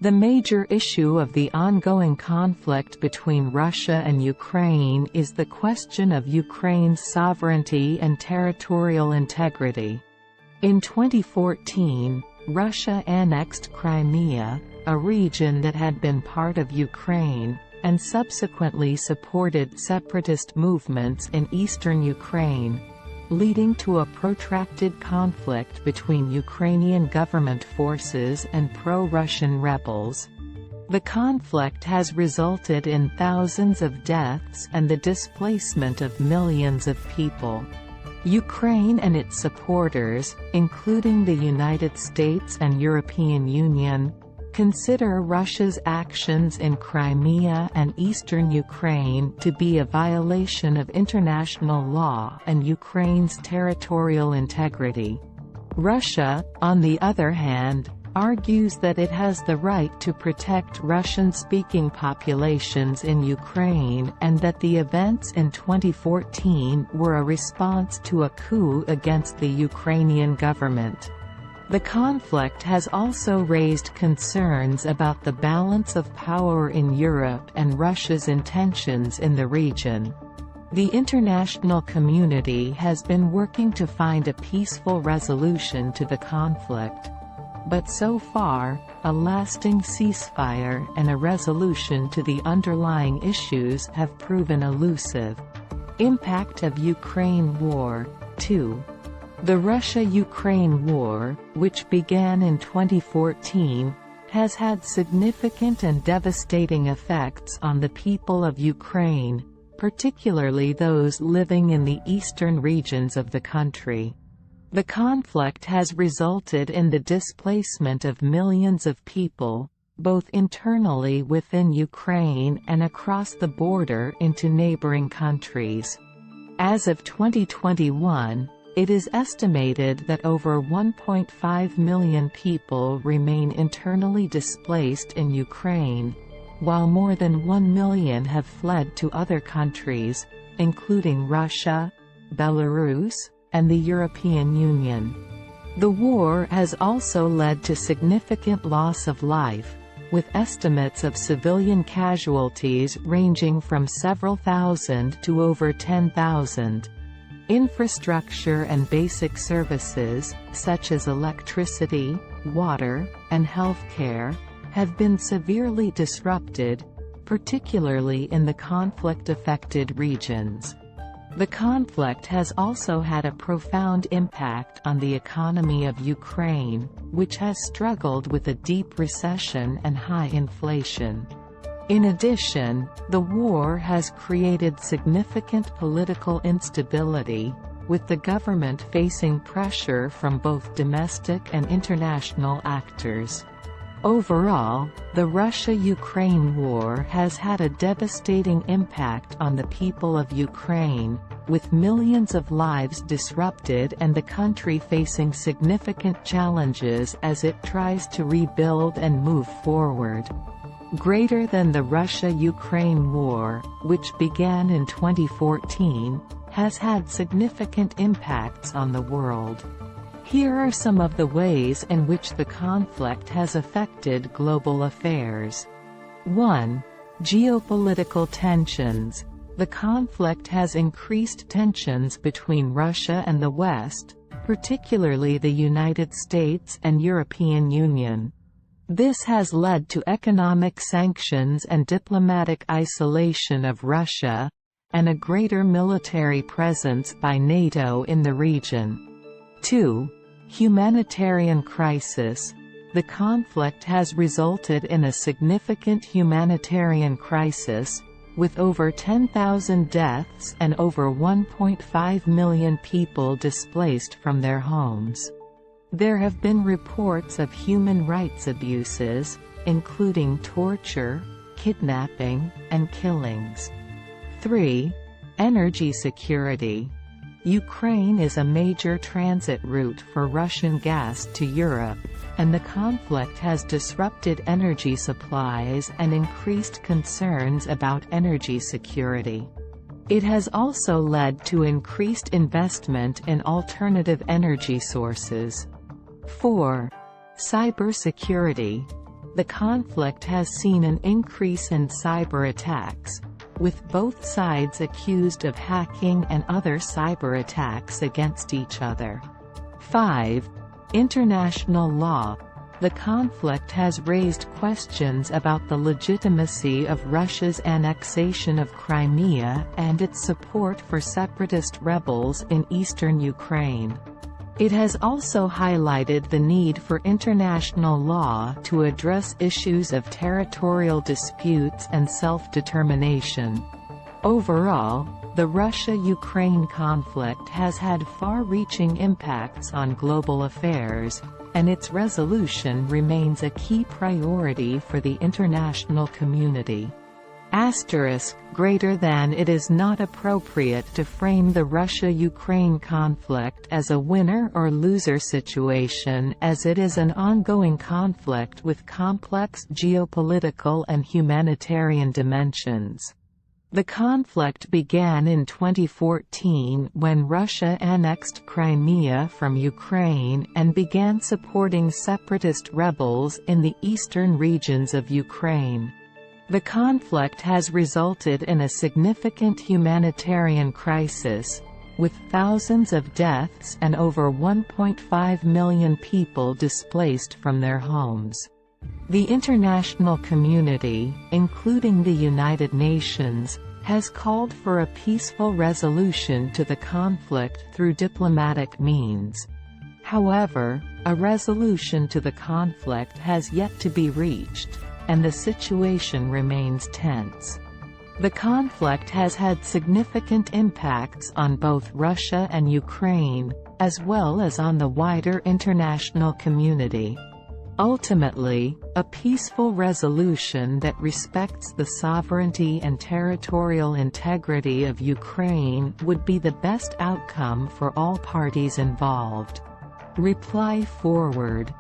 The major issue of the ongoing conflict between Russia and Ukraine is the question of Ukraine's sovereignty and territorial integrity. In 2014, Russia annexed Crimea, a region that had been part of Ukraine, and subsequently supported separatist movements in eastern Ukraine, leading to a protracted conflict between Ukrainian government forces and pro-Russian rebels. The conflict has resulted in thousands of deaths and the displacement of millions of people. Ukraine and its supporters, including the United States and European Union, consider Russia's actions in Crimea and eastern Ukraine to be a violation of international law and Ukraine's territorial integrity. Russia, on the other hand, argues that it has the right to protect Russian-speaking populations in Ukraine and that the events in 2014 were a response to a coup against the Ukrainian government. The conflict has also raised concerns about the balance of power in Europe and Russia's intentions in the region. The international community has been working to find a peaceful resolution to the conflict. But so far, a lasting ceasefire and a resolution to the underlying issues have proven elusive. Impact of Ukraine War. 2. The Russia-Ukraine War, which began in 2014, has had significant and devastating effects on the people of Ukraine, particularly those living in the eastern regions of the country. The conflict has resulted in the displacement of millions of people, both internally within Ukraine and across the border into neighboring countries. As of 2021, it is estimated that over 1.5 million people remain internally displaced in Ukraine, while more than 1 million have fled to other countries, including Russia, Belarus, and the European Union. The war has also led to significant loss of life, with estimates of civilian casualties ranging from several thousand to over 10,000. Infrastructure and basic services, such as electricity, water, and healthcare, have been severely disrupted, particularly in the conflict-affected regions. The conflict has also had a profound impact on the economy of Ukraine, which has struggled with a deep recession and high inflation. In addition, the war has created significant political instability, with the government facing pressure from both domestic and international actors. Overall, the Russia-Ukraine war has had a devastating impact on the people of Ukraine, with millions of lives disrupted and the country facing significant challenges as it tries to rebuild and move forward. Greater than the Russia-Ukraine war, which began in 2014, has had significant impacts on the world. Here are some of the ways in which the conflict has affected global affairs. 1. Geopolitical tensions. The conflict has increased tensions between Russia and the West, particularly the United States and European Union. This has led to economic sanctions and diplomatic isolation of Russia, and a greater military presence by NATO in the region. 2. Humanitarian crisis. The conflict has resulted in a significant humanitarian crisis, with over 10,000 deaths and over 1.5 million people displaced from their homes. There have been reports of human rights abuses, including torture, kidnapping, and killings. 3. Energy security. Ukraine is a major transit route for Russian gas to Europe, and the conflict has disrupted energy supplies and increased concerns about energy security. It has also led to increased investment in alternative energy sources. 4. Cybersecurity. The conflict has seen an increase in cyber attacks, with both sides accused of hacking and other cyber attacks against each other. 5. International law. The conflict has raised questions about the legitimacy of Russia's annexation of Crimea and its support for separatist rebels in eastern Ukraine. It has also highlighted the need for international law to address issues of territorial disputes and self-determination. Overall, the Russia-Ukraine conflict has had far-reaching impacts on global affairs, and its resolution remains a key priority for the international community. It is not appropriate to frame the Russia-Ukraine conflict as a winner or loser situation, as it is an ongoing conflict with complex geopolitical and humanitarian dimensions. The conflict began in 2014 when Russia annexed Crimea from Ukraine and began supporting separatist rebels in the eastern regions of Ukraine. The conflict has resulted in a significant humanitarian crisis, with thousands of deaths and over 1.5 million people displaced from their homes. The international community, including the United Nations, has called for a peaceful resolution to the conflict through diplomatic means. However, a resolution to the conflict has yet to be reached, and the situation remains tense. The conflict has had significant impacts on both Russia and Ukraine, as well as on the wider international community. Ultimately, a peaceful resolution that respects the sovereignty and territorial integrity of Ukraine would be the best outcome for all parties involved. Reply forward.